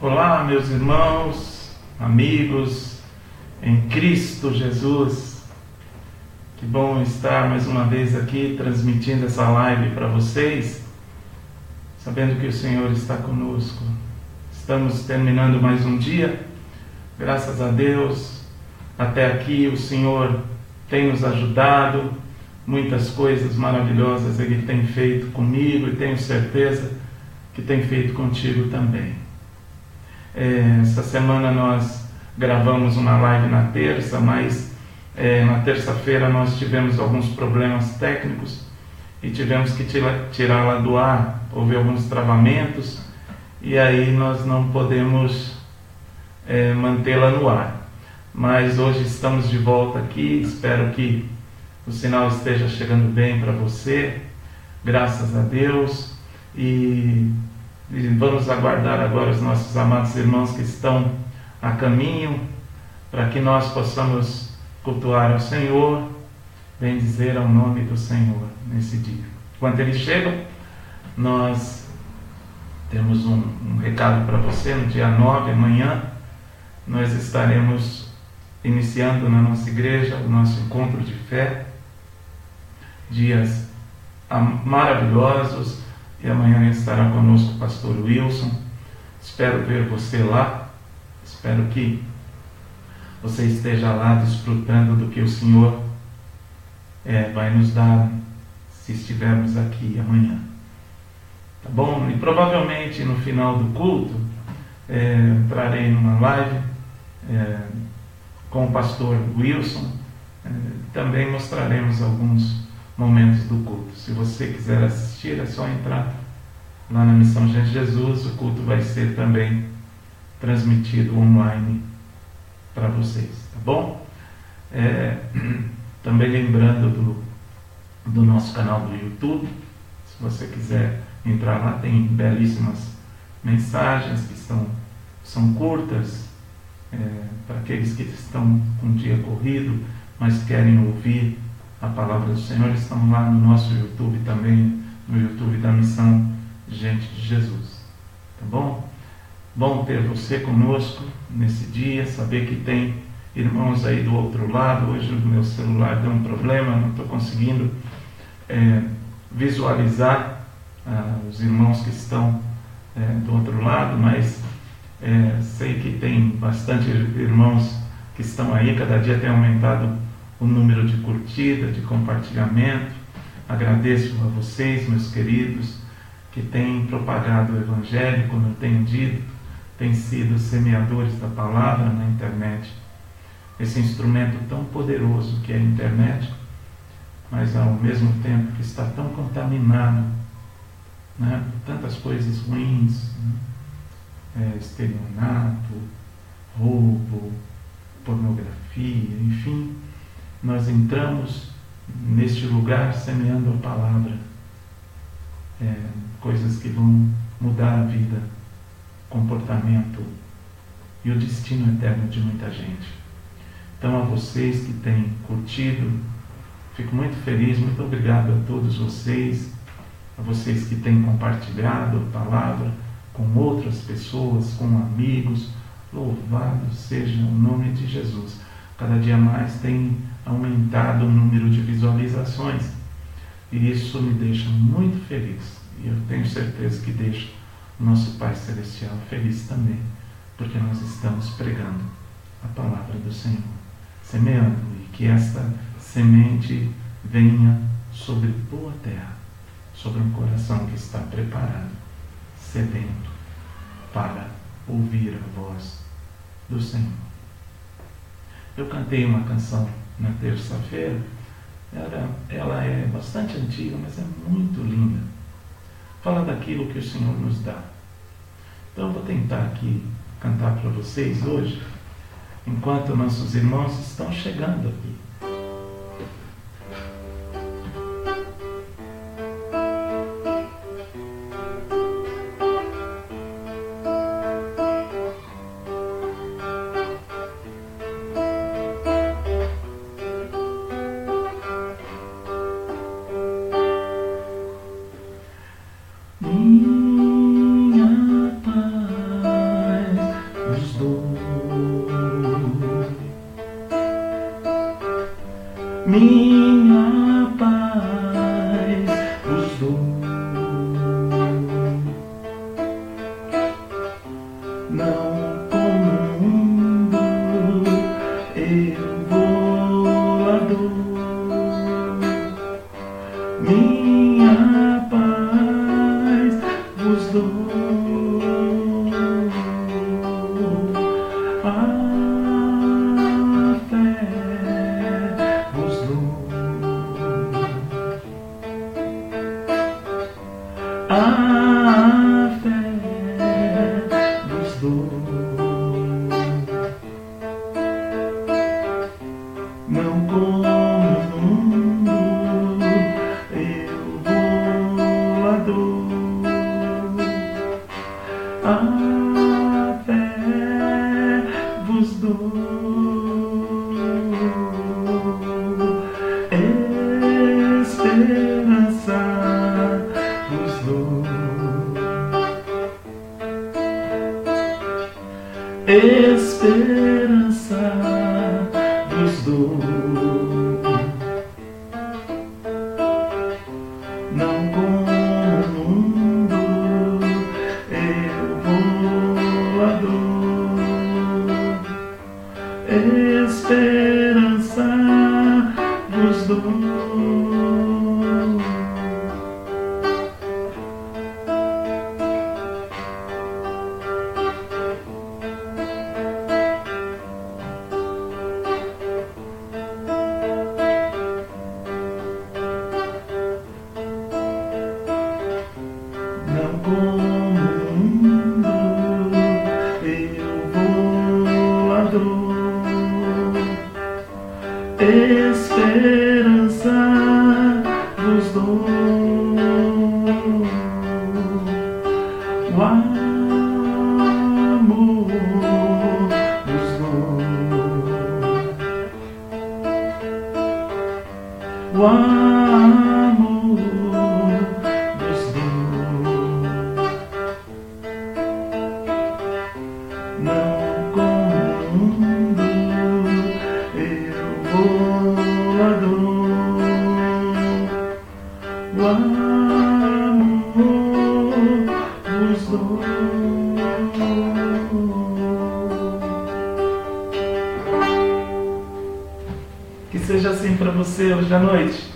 Olá, meus irmãos, amigos em Cristo Jesus. Que bom estar mais uma vez aqui transmitindo essa live para vocês, sabendo que o Senhor está conosco. Estamos terminando mais um dia, graças a Deus. Até aqui o Senhor tem nos ajudado, muitas coisas maravilhosas Ele tem feito comigo e tenho certeza que tem feito contigo também. Essa semana nós gravamos uma live na terça, mas na terça-feira nós tivemos alguns problemas técnicos e tivemos que tirá-la do ar. Houve alguns travamentos e aí nós não podemos mantê-la no ar. Mas hoje estamos de volta aqui, espero que o sinal esteja chegando bem para você, graças a Deus, e vamos aguardar agora os nossos amados irmãos que estão a caminho, para que nós possamos cultuar ao Senhor, bendizer ao nome do Senhor nesse dia. Enquanto eles chegam, nós temos um recado para você. No dia 9, amanhã, nós estaremos iniciando na nossa igreja o nosso encontro de fé, dias maravilhosos, e amanhã estará conosco o pastor Wilson. Espero ver você lá, espero que você esteja lá desfrutando do que o Senhor vai nos dar, se estivermos aqui amanhã. Tá bom? E provavelmente no final do culto, entrarei numa live com o pastor Wilson, também mostraremos alguns momentos do culto. Se você quiser assistir, é só entrar lá na Missão Gente Jesus. O culto vai ser também transmitido online para vocês, tá bom? Também lembrando do nosso canal do YouTube. Se você quiser entrar lá, tem belíssimas mensagens que são curtas, para aqueles que estão com o dia corrido, mas querem ouvir a palavra do Senhor. Estão lá no nosso YouTube também, no YouTube da Missão Gente de Jesus. Tá bom? Bom ter você conosco nesse dia, saber que tem irmãos aí do outro lado. Hoje o meu celular deu um problema, não estou conseguindo visualizar os irmãos que estão do outro lado, mas sei que tem bastante irmãos que estão aí. Cada dia tem aumentado o número de curtida, de compartilhamento. Agradeço a vocês, meus queridos, que têm propagado o Evangelho, como eu tenho dito, têm sido semeadores da palavra na internet. Esse instrumento tão poderoso que é a internet, mas ao mesmo tempo que está tão contaminado, né, por tantas coisas ruins, né, estelionato, roubo, pornografia, enfim. Nós entramos neste lugar semeando a palavra, coisas que vão mudar a vida, comportamento e o destino eterno de muita gente. Então, a vocês que têm curtido, fico muito feliz, muito obrigado a todos vocês, a vocês que têm compartilhado a palavra com outras pessoas, com amigos. Louvado seja o nome de Jesus. Cada dia mais tem aumentado o número de visualizações e isso me deixa muito feliz, e eu tenho certeza que deixa o nosso Pai Celestial feliz também, porque nós estamos pregando a palavra do Senhor, semeando, e que esta semente venha sobre boa terra, sobre um coração que está preparado, sedento para ouvir a voz do Senhor. Eu cantei uma canção na terça-feira, ela é bastante antiga, mas é muito linda. Fala daquilo que o Senhor nos dá. Então eu vou tentar aqui cantar para vocês hoje, enquanto nossos irmãos estão chegando aqui. Minha paz minha paz vos dou. Não como o mundo eu vou lá dou. Minha paz vos dou. A fé vos dou. A fé vos dou. Não como no mundo eu vou lá dou. A fé vos dou. Esperança vos dou. Esperança vos dou. Não como no mundo eu vou lá dou. Esperança vos dou. Não como no mundo eu vou lá dou. Esperança vos dou. O amor vos dou. O amor vos dou. Não como no mundo eu vou lá dou. O amor vos dou. Que seja assim para você hoje à noite.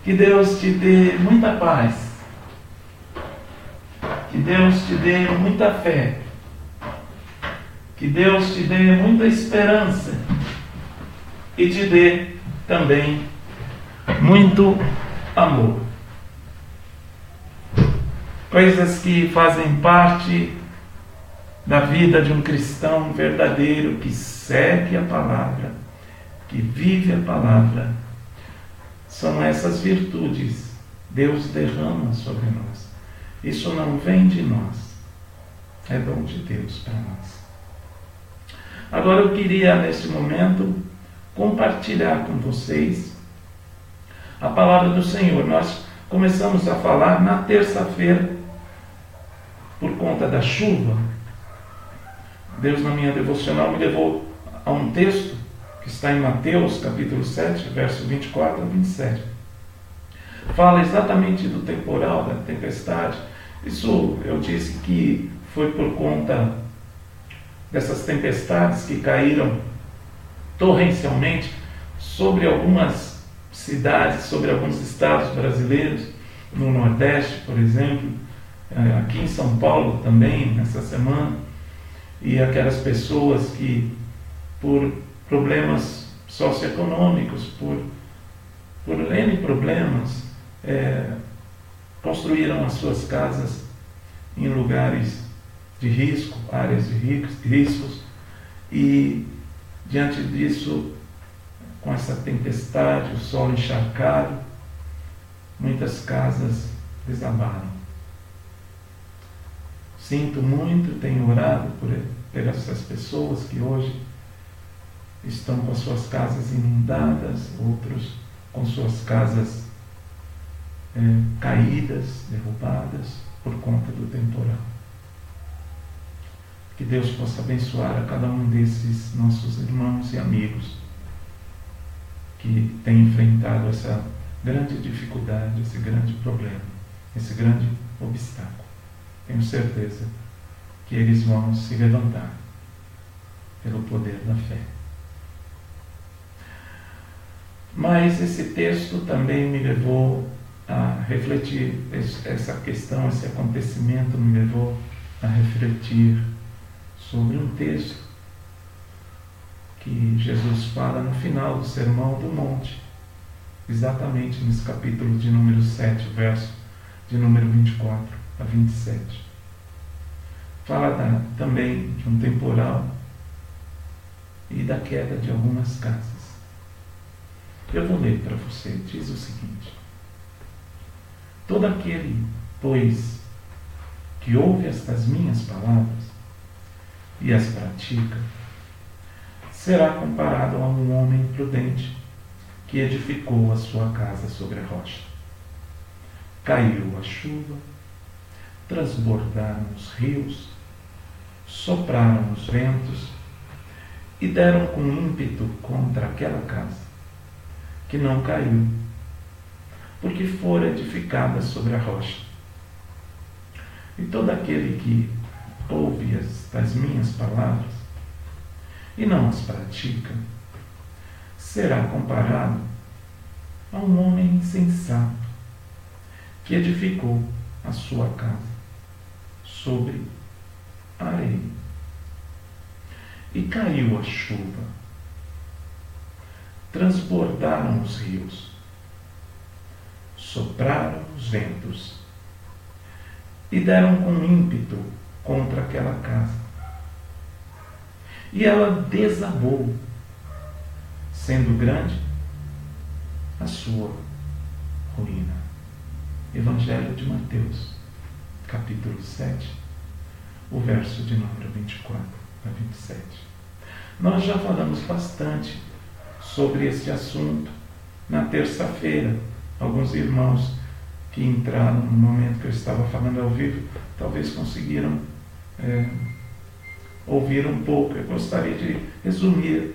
Que Deus te dê muita paz. Que Deus te dê muita fé. Que Deus te dê muita esperança. E te dê também muito amor. Coisas que fazem parte da vida de um cristão verdadeiro que segue a palavra, que vive a palavra. São essas virtudes. Deus derrama sobre nós. Isso não vem de nós. É dom de Deus para nós. Agora eu queria, neste momento, compartilhar com vocês a palavra do Senhor. Nós começamos a falar na terça-feira, por conta da chuva. Deus, na minha devocional, me levou a um texto que está em Mateus, capítulo 7, verso 24 a 27. Fala exatamente do temporal, da tempestade. Isso eu disse que foi por conta dessas tempestades que caíram torrencialmente sobre algumas cidades, sobre alguns estados brasileiros, no Nordeste, por exemplo, aqui em São Paulo também, nessa semana, e aquelas pessoas que, por problemas socioeconômicos, por N problemas, construíram as suas casas em lugares de risco, áreas de riscos, e diante disso, com essa tempestade, o solo encharcado, muitas casas desabaram. Sinto muito, tenho orado por essas pessoas que hoje estão com as suas casas inundadas, outros com suas casas caídas, derrubadas por conta do temporal. Que Deus possa abençoar a cada um desses nossos irmãos e amigos. que tem enfrentado essa grande dificuldade, esse grande problema, esse grande obstáculo. Tenho certeza que eles vão se levantar pelo poder da fé. Mas esse texto também me levou a refletir, essa questão, esse acontecimento me levou a refletir sobre um texto que Jesus fala no final do Sermão do Monte, exatamente nesse capítulo de número 7, verso de número 24 a 27. Fala também de um temporal e da queda de algumas casas. Eu vou ler para você. Diz o seguinte: todo aquele, pois, que ouve estas minhas palavras e as pratica, será comparado a um homem prudente que edificou a sua casa sobre a rocha. Caiu a chuva, transbordaram os rios, sopraram os ventos e deram com ímpeto contra aquela casa, que não caiu, porque fora edificada sobre a rocha. E todo aquele que ouve estas minhas palavras e não as pratica, será comparado a um homem insensato que edificou a sua casa sobre a areia. E caiu a chuva, transbordaram os rios, sopraram os ventos e deram com ímpeto contra aquela casa. E ela desabou, sendo grande a sua ruína. Evangelho de Mateus, capítulo 7, o verso de número 24 a 27. Nós já falamos bastante sobre este assunto na terça-feira. Alguns irmãos que entraram no momento que eu estava falando ao vivo, talvez conseguiram ouvir um pouco. Eu gostaria de resumir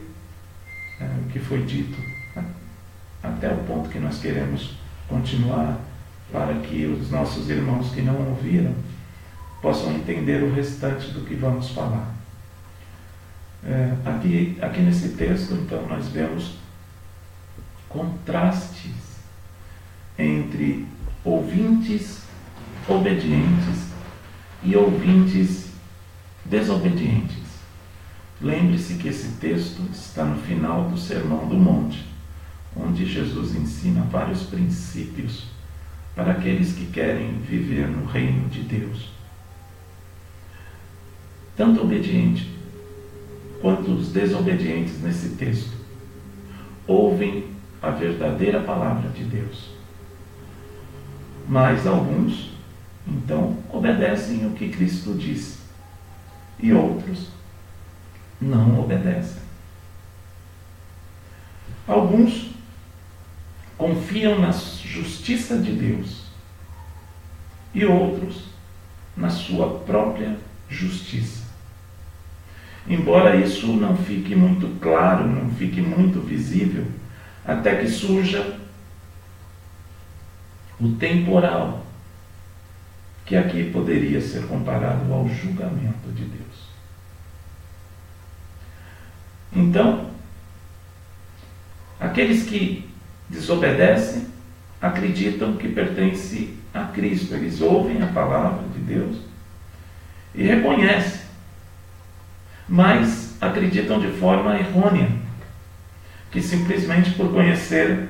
o que foi dito, até o ponto que nós queremos continuar, para que os nossos irmãos que não ouviram possam entender o restante do que vamos falar. Aqui nesse texto, então, nós vemos contrastes entre ouvintes obedientes e ouvintes desobedientes. Lembre-se que esse texto está no final do Sermão do Monte, onde Jesus ensina vários princípios para aqueles que querem viver no reino de Deus. Tanto obediente quanto os desobedientes nesse texto ouvem a verdadeira palavra de Deus. Mas alguns, então, obedecem o que Cristo disse, e outros não obedecem. Alguns confiam na justiça de Deus e outros na sua própria justiça. Embora isso não fique muito claro, não fique muito visível, até que surja o temporal, que aqui poderia ser comparado ao julgamento de Deus. Então, aqueles que desobedecem acreditam que pertencem a Cristo. Eles ouvem a palavra de Deus e reconhecem, mas acreditam de forma errônea, que simplesmente por conhecer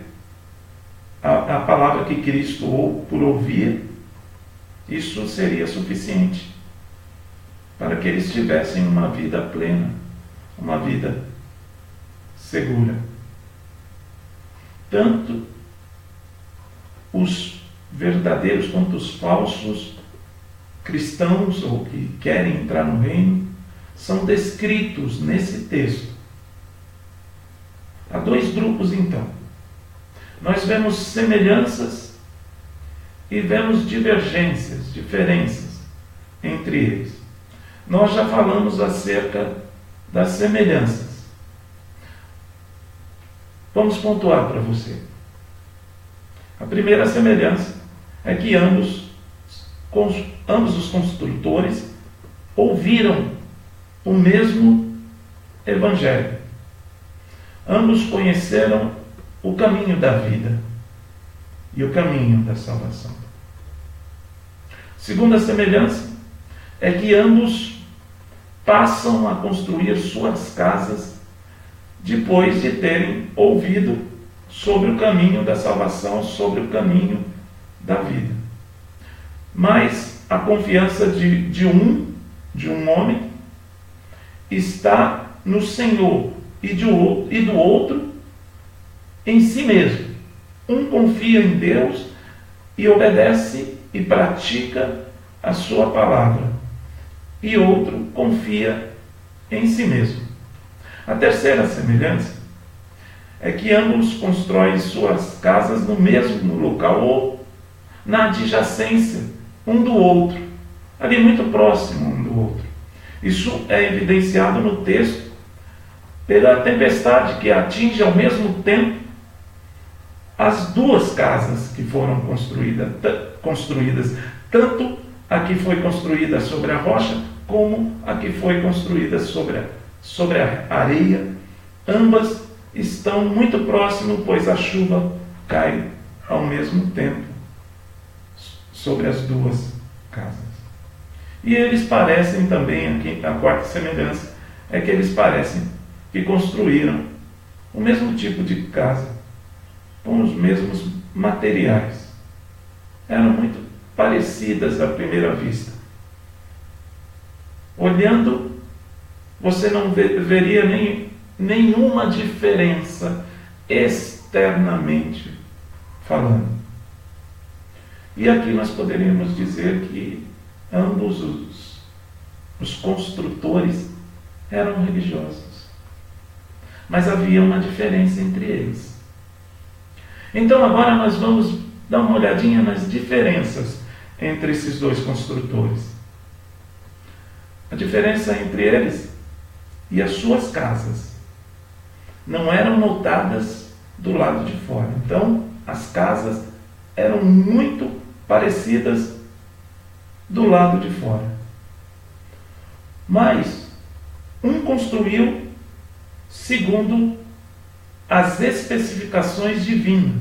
a palavra que Cristo, ou por ouvir, isso seria suficiente para que eles tivessem uma vida plena, uma vida segura. Tanto os verdadeiros quanto os falsos cristãos, ou que querem entrar no reino, são descritos nesse texto. Há dois grupos, então. Nós vemos semelhanças e vemos divergências, diferenças entre eles. Nós já falamos acerca das semelhanças. Vamos pontuar para você. A primeira semelhança é que ambos os construtores ouviram o mesmo Evangelho. Ambos conheceram o caminho da vida e o caminho da salvação. Segunda semelhança é que ambos passam a construir suas casas depois de terem ouvido sobre o caminho da salvação, sobre o caminho da vida. Mas a confiança de um homem está no Senhor e do outro em si mesmo. Um confia em Deus e obedece e pratica a sua palavra, e outro confia em si mesmo. A terceira semelhança é que ambos constroem suas casas no mesmo local ou na adjacência um do outro, ali muito próximo um do outro. Isso é evidenciado no texto pela tempestade que atinge ao mesmo tempo as duas casas que foram construídas, tanto a que foi construída sobre a rocha, como a que foi construída sobre a areia. Ambas estão muito próximas, pois a chuva cai ao mesmo tempo sobre as duas casas. E eles parecem também, aqui a quarta semelhança, é que eles parecem que construíram o mesmo tipo de casa, com os mesmos materiais. Eram muito parecidas à primeira vista. Olhando, você não veria nenhuma diferença externamente falando. E aqui nós poderíamos dizer que ambos os construtores eram religiosos. Mas havia uma diferença entre eles. Então agora nós vamos dar uma olhadinha nas diferenças entre esses dois construtores. A diferença entre eles e as suas casas não eram notadas do lado de fora. Então as casas eram muito parecidas do lado de fora. Mas um construiu segundo as especificações divinas,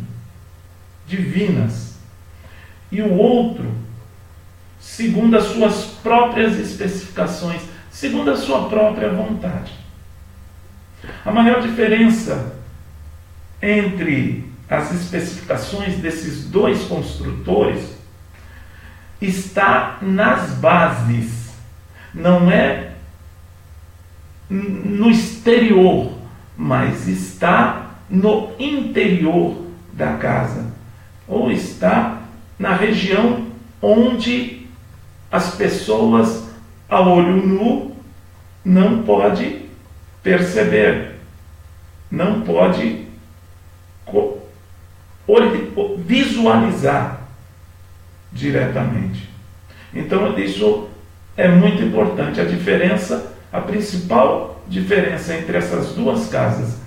e o outro segundo as suas próprias especificações, segundo a sua própria vontade. A maior diferença entre as especificações desses dois construtores está nas bases, não é no exterior, mas está no interior da casa, ou está na região onde as pessoas a olho nu não pode perceber, não pode visualizar diretamente. Então isso é muito importante. A principal diferença entre essas duas casas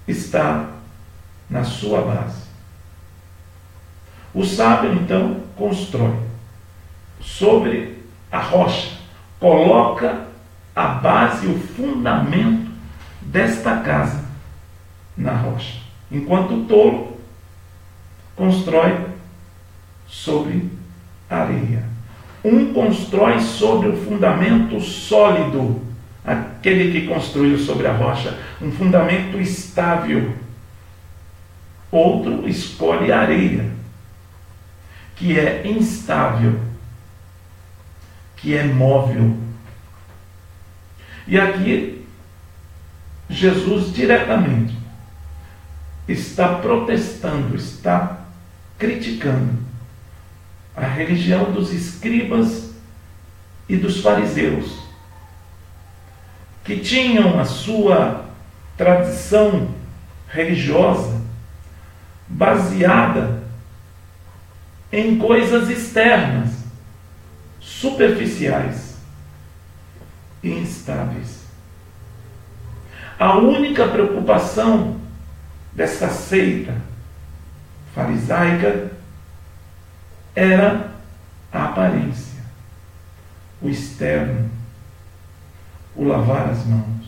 está na sua base. O sábio então constrói sobre a rocha, coloca a base, o fundamento desta casa na rocha, enquanto o tolo constrói sobre areia. Um constrói sobre o fundamento sólido, aquele que construiu sobre a rocha, um fundamento estável. Outro escolhe a areia, que é instável, que é móvel. E aqui, Jesus diretamente está protestando, está criticando a religião dos escribas e dos fariseus, que tinham a sua tradição religiosa baseada em coisas externas, superficiais e instáveis. A única preocupação dessa seita farisaica era a aparência, o externo, o lavar as mãos,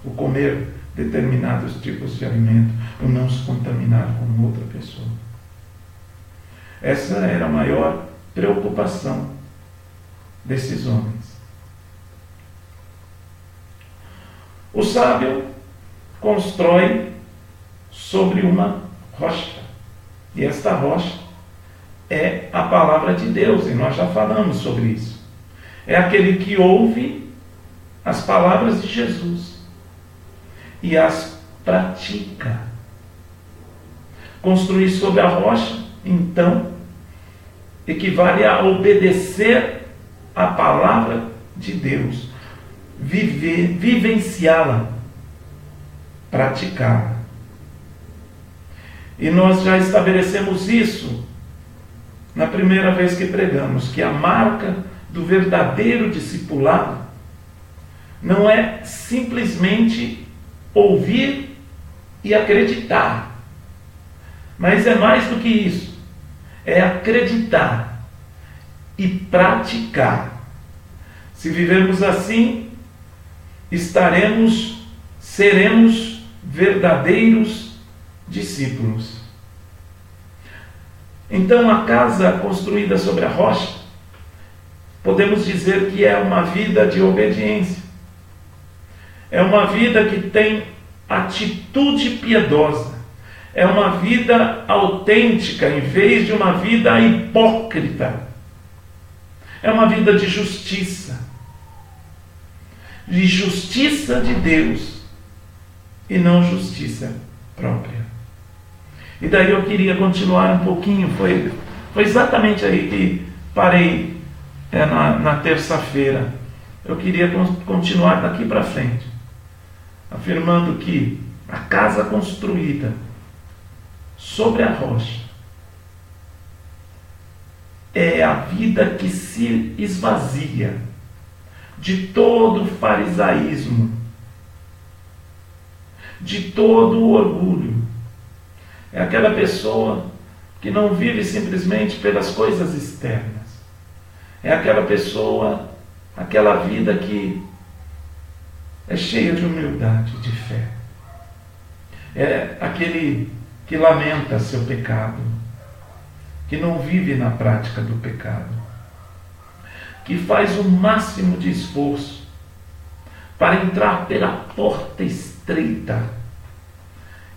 o comer determinados tipos de alimento, o não se contaminar com outra pessoa. Essa era a maior preocupação desses homens. O sábio constrói sobre uma rocha, e esta rocha é a palavra de Deus, e nós já falamos sobre isso. É aquele que ouve as palavras de Jesus e as pratica. Construir sobre a rocha, então, equivale a obedecer a palavra de Deus, vivenciá-la, praticá-la. E nós já estabelecemos isso na primeira vez que pregamos, que a marca do verdadeiro discipulado não é simplesmente ouvir e acreditar, mas é mais do que isso, é acreditar e praticar. Se vivermos assim, seremos verdadeiros discípulos. Então, a casa construída sobre a rocha, podemos dizer que é uma vida de obediência. É uma vida que tem atitude piedosa. É uma vida autêntica em vez de uma vida hipócrita. É uma vida de justiça. De justiça de Deus e não justiça própria. E daí eu queria continuar um pouquinho, foi exatamente aí que parei na terça-feira. Eu queria continuar daqui para frente, afirmando que a casa construída sobre a rocha é a vida que se esvazia de todo farisaísmo, de todo o orgulho. É aquela pessoa que não vive simplesmente pelas coisas externas. É aquela pessoa, aquela vida que é cheia de humildade, de fé. É aquele que lamenta seu pecado, que não vive na prática do pecado, que faz o máximo de esforço para entrar pela porta estreita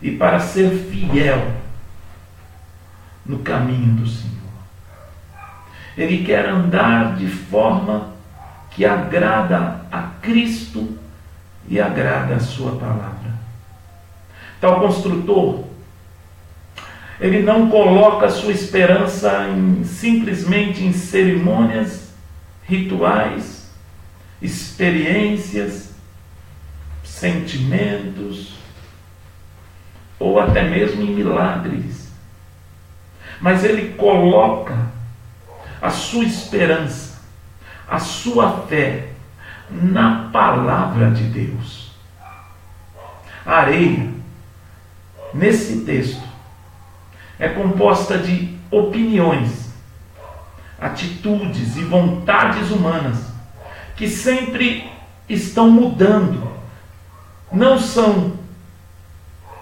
e para ser fiel no caminho do Senhor. Ele quer andar de forma que agrada a Cristo e agrada a sua palavra. Tal construtor, ele não coloca sua esperança simplesmente em cerimônias, rituais, experiências, sentimentos, ou até mesmo em milagres. Mas ele coloca a sua esperança, a sua fé na palavra de Deus. A areia, nesse texto, é composta de opiniões, atitudes e vontades humanas que sempre estão mudando. Não são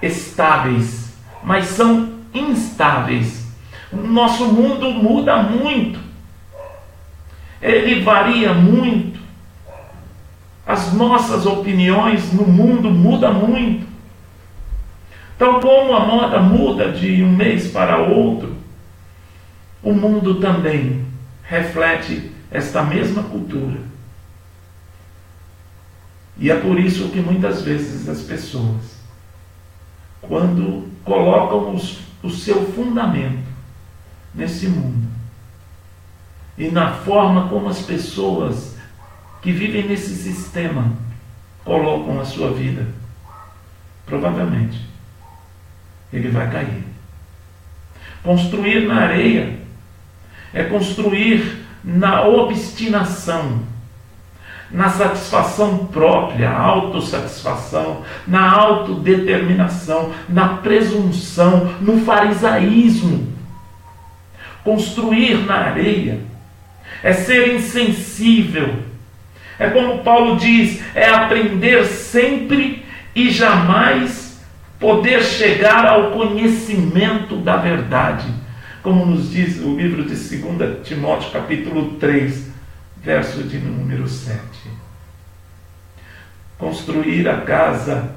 estáveis, mas são instáveis. O nosso mundo muda muito. Ele varia muito. As nossas opiniões no mundo mudam muito. Tal como a moda muda de um mês para outro, o mundo também reflete esta mesma cultura. E é por isso que muitas vezes as pessoas, quando colocam o seu fundamento nesse mundo e na forma como as pessoas que vivem nesse sistema colocam a sua vida, provavelmente ele vai cair. Construir na areia é construir na obstinação, na satisfação própria, autossatisfação, na autodeterminação, na presunção, no farisaísmo. Construir na areia é ser insensível. É como Paulo diz, é aprender sempre e jamais poder chegar ao conhecimento da verdade. Como nos diz o livro de 2 Timóteo, capítulo 3, verso de número 7. Construir a casa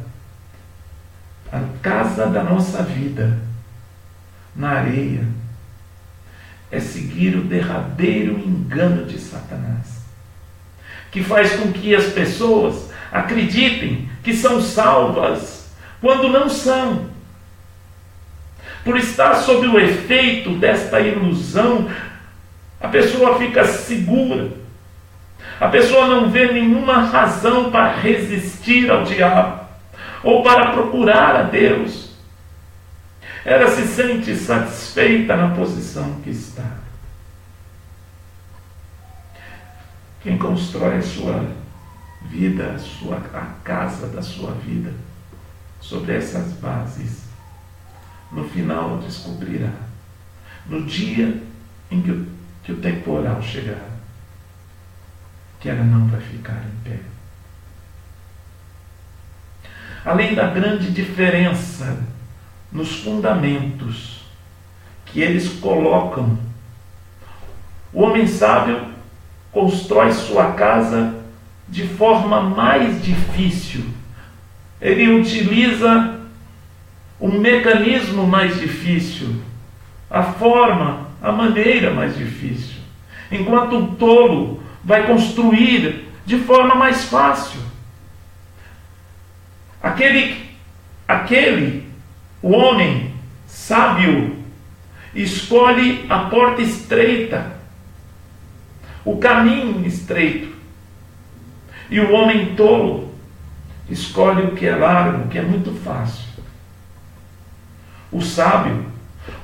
da nossa vida, na areia, é seguir o derradeiro engano de Satanás, que faz com que as pessoas acreditem que são salvas, quando não são. Por estar sob o efeito desta ilusão, a pessoa fica segura. A pessoa não vê nenhuma razão para resistir ao diabo ou para procurar a Deus. Ela se sente satisfeita na posição que está. Quem constrói a sua vida, a casa da sua vida, sobre essas bases, no final descobrirá, no dia em que o temporal chegar, que ela não vai ficar em pé. Além da grande diferença nos fundamentos que eles colocam, o homem sábio constrói sua casa de forma mais difícil. Ele utiliza um mecanismo mais difícil, a maneira mais difícil, enquanto o tolo vai construir de forma mais fácil. O homem sábio escolhe a porta estreita, o caminho estreito, e o homem tolo escolhe o que é largo, o que é muito fácil. O sábio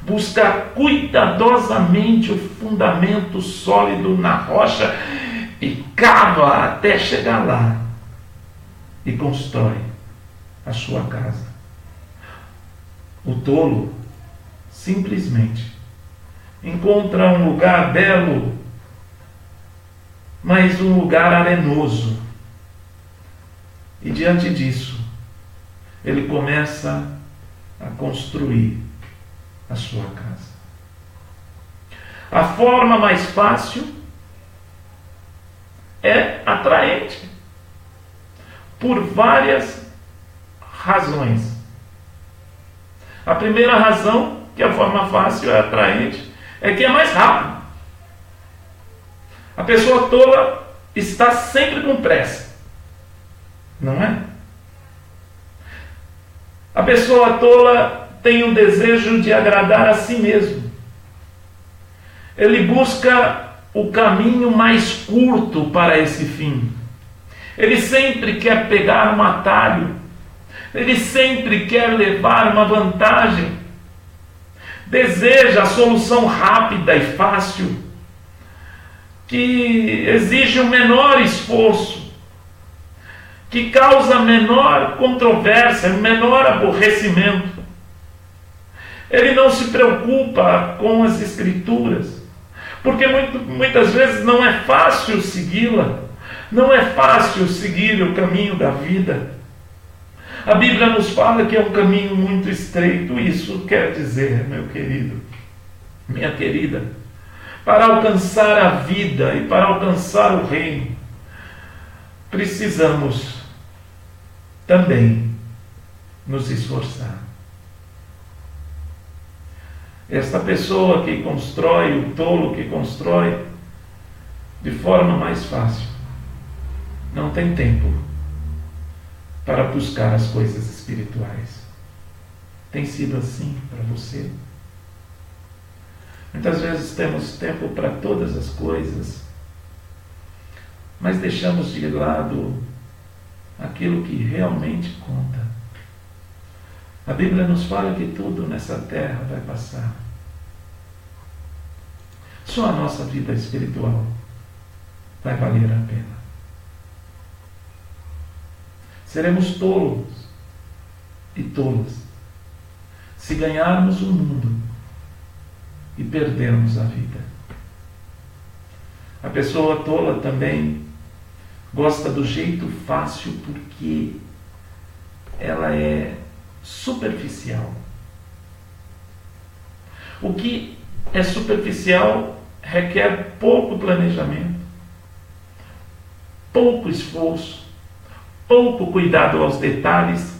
busca cuidadosamente o fundamento sólido na rocha e cava até chegar lá e constrói a sua casa. O tolo simplesmente encontra um lugar belo, mas um lugar arenoso. E diante disso, ele começa a construir a sua casa. A forma mais fácil é atraente por várias razões. A primeira razão que a forma fácil é atraente é que é mais rápido. A pessoa tola está sempre com pressa, não é? A pessoa tola tem o desejo de agradar a si mesmo. Ele busca o caminho mais curto para esse fim. Ele sempre quer pegar um atalho. Ele sempre quer levar uma vantagem. Deseja a solução rápida e fácil, que exige um menor esforço, que causa menor controvérsia, menor aborrecimento. Ele não se preocupa com as Escrituras, porque muitas vezes não é fácil segui-la, não é fácil seguir o caminho da vida. A Bíblia nos fala que é um caminho muito estreito. Isso quer dizer, meu querido, minha querida, para alcançar a vida e para alcançar o reino, precisamos também nos esforçar. Esta pessoa que constrói, o tolo que constrói de forma mais fácil, não tem tempo para buscar as coisas espirituais. Tem sido assim para você? Muitas vezes temos tempo para todas as coisas, mas deixamos de lado aquilo que realmente conta. A Bíblia nos fala que tudo nessa terra vai passar. Só a nossa vida espiritual vai valer a pena. seremos tolos e tolas se ganharmos o mundo e perdermos a vida. A pessoa tola também gosta do jeito fácil porque ela é superficial. O que é superficial requer pouco planejamento, pouco esforço, pouco cuidado aos detalhes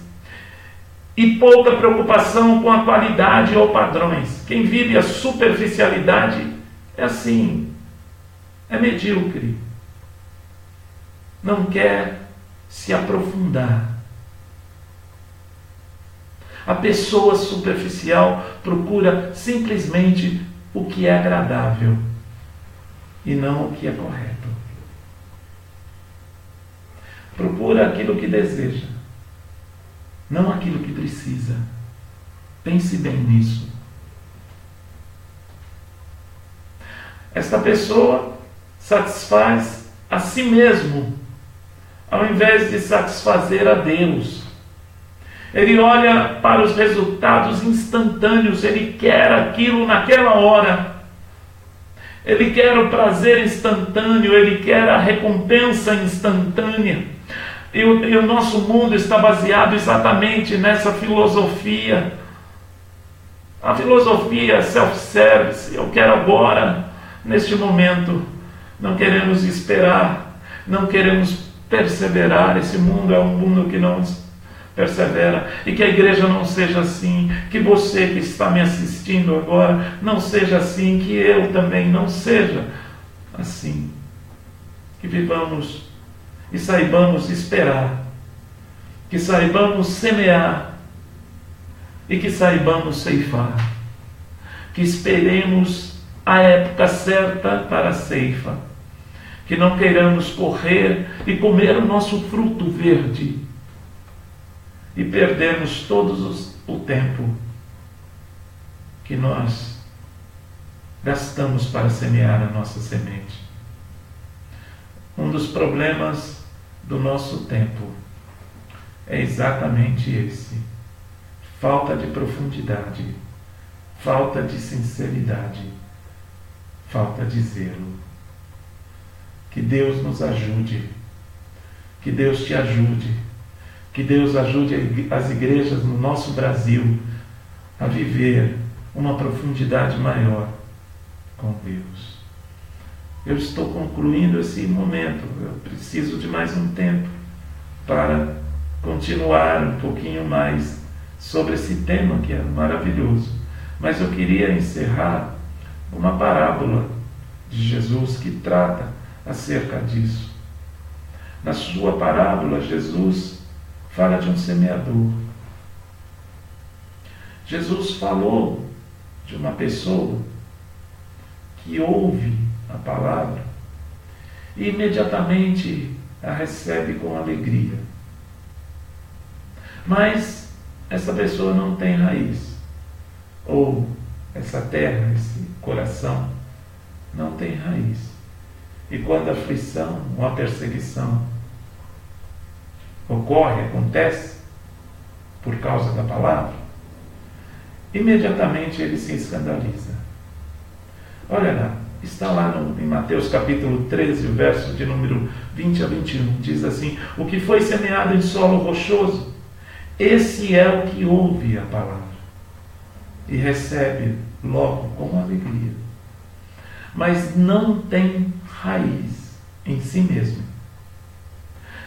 e pouca preocupação com a qualidade ou padrões. Quem vive a superficialidade é assim, é medíocre, não quer se aprofundar. A pessoa superficial procura simplesmente o que é agradável e não o que é correto. Procura aquilo que deseja, não aquilo que precisa. Pense bem nisso. Esta pessoa satisfaz a si mesmo, ao invés de satisfazer a Deus. Ele olha para os resultados instantâneos, ele quer aquilo naquela hora. Ele quer o prazer instantâneo, ele quer a recompensa instantânea. E o nosso mundo está baseado exatamente nessa filosofia. A filosofia self-service, eu quero agora, neste momento. Não queremos esperar, não queremos perseverar. Esse mundo é um mundo que não persevera. E que a igreja não seja assim, que você que está me assistindo agora não seja assim, que eu também não seja assim. Que vivamos e saibamos esperar, que saibamos semear e que saibamos ceifar, que esperemos a época certa para a ceifa, que não queiramos correr e comer o nosso fruto verde e perdermos o tempo que nós gastamos para semear a nossa semente. Um dos problemas do nosso tempo é exatamente esse: falta de profundidade, falta de sinceridade, falta de zelo. Que Deus nos ajude, que Deus te ajude, que Deus ajude as igrejas no nosso Brasil a viver uma profundidade maior com Deus. Eu estou concluindo esse momento, eu preciso de mais um tempo para continuar um pouquinho mais sobre esse tema que é maravilhoso. Mas eu queria encerrar uma parábola de Jesus que trata acerca disso. Na sua parábola, Jesus fala de um semeador. Jesus falou de uma pessoa que ouve a palavra e imediatamente a recebe com alegria. Mas essa pessoa não tem raiz, ou essa terra, esse coração não tem raiz. E quando a aflição ou a perseguição acontece por causa da palavra, imediatamente ele se escandaliza. Olha lá, está lá em Mateus capítulo 13, o verso de número 20 a 21, diz assim: o que foi semeado em solo rochoso, esse é o que ouve a palavra e recebe logo com alegria, mas não tem raiz em si mesmo,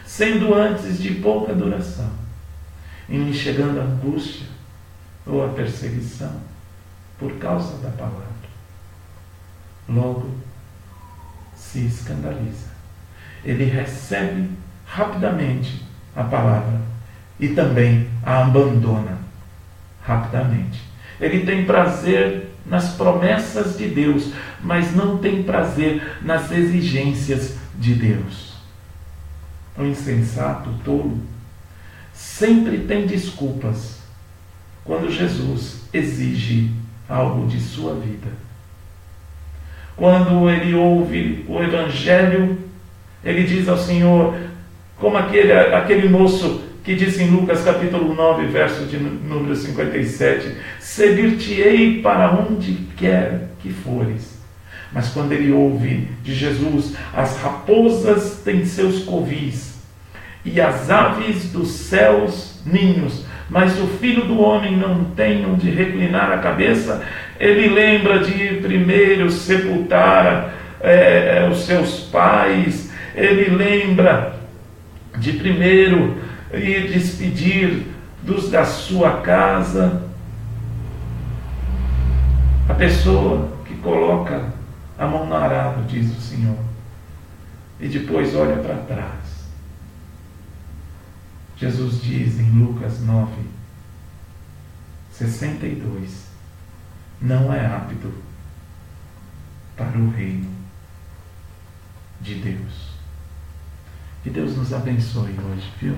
sendo antes de pouca duração, em chegando a angústia ou a perseguição por causa da palavra, logo se escandaliza. Ele recebe rapidamente a palavra e também a abandona rapidamente. Ele tem prazer nas promessas de Deus, mas não tem prazer nas exigências de Deus. O insensato, o tolo, sempre tem desculpas quando Jesus exige algo de sua vida. Quando ele ouve o Evangelho, ele diz ao Senhor, como aquele moço que disse em Lucas capítulo 9, verso de número 57, seguir-te-ei para onde quer que fores. Mas quando ele ouve de Jesus, as raposas têm seus covis, e as aves dos céus ninhos, mas o Filho do Homem não tem onde reclinar a cabeça, ele lembra de ir primeiro sepultar os seus pais, ele lembra de primeiro ir despedir dos da sua casa. A pessoa que coloca a mão no arado, diz o Senhor, e depois olha para trás. Jesus diz em Lucas 9, 62, não é apto para o reino de Deus. Que Deus nos abençoe hoje, viu?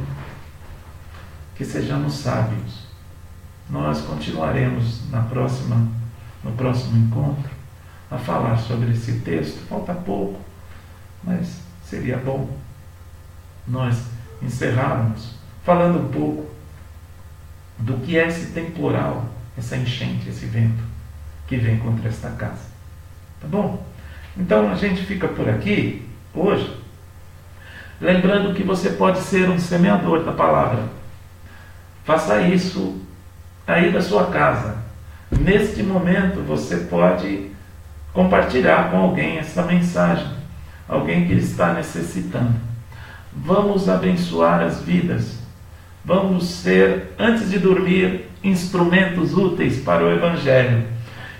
Que sejamos sábios. Nós continuaremos no próximo encontro a falar sobre esse texto. Falta pouco, mas seria bom nós encerrarmos falando um pouco do que é esse temporal, essa enchente, esse vento que vem contra esta casa. Tá bom? Então a gente fica por aqui hoje, lembrando que você pode ser um semeador da palavra. Faça isso aí da sua casa. Neste momento você pode compartilhar com alguém essa mensagem, alguém que está necessitando. Vamos abençoar as vidas. Vamos ser, antes de dormir, instrumentos úteis para o Evangelho.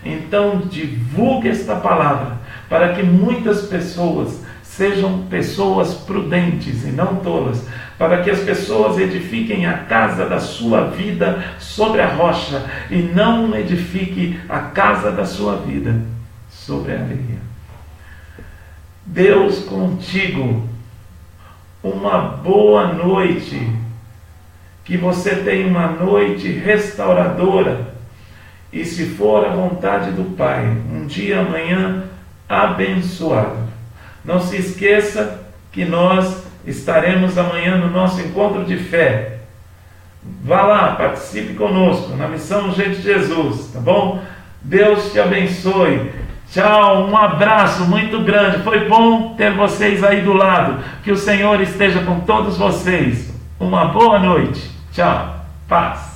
Então divulgue esta palavra, para que muitas pessoas sejam pessoas prudentes e não tolas, para que as pessoas edifiquem a casa da sua vida sobre a rocha, e não edifique a casa da sua vida sobre a areia. Deus contigo, uma boa noite, que você tenha uma noite restauradora, e se for a vontade do Pai, um dia amanhã abençoado. Não se esqueça que nós estaremos amanhã no nosso encontro de fé. Vá lá, participe conosco na Missão Gente de Jesus, tá bom? Deus te abençoe. Tchau, um abraço muito grande. Foi bom ter vocês aí do lado. Que o Senhor esteja com todos vocês. Uma boa noite. Tchau, paz.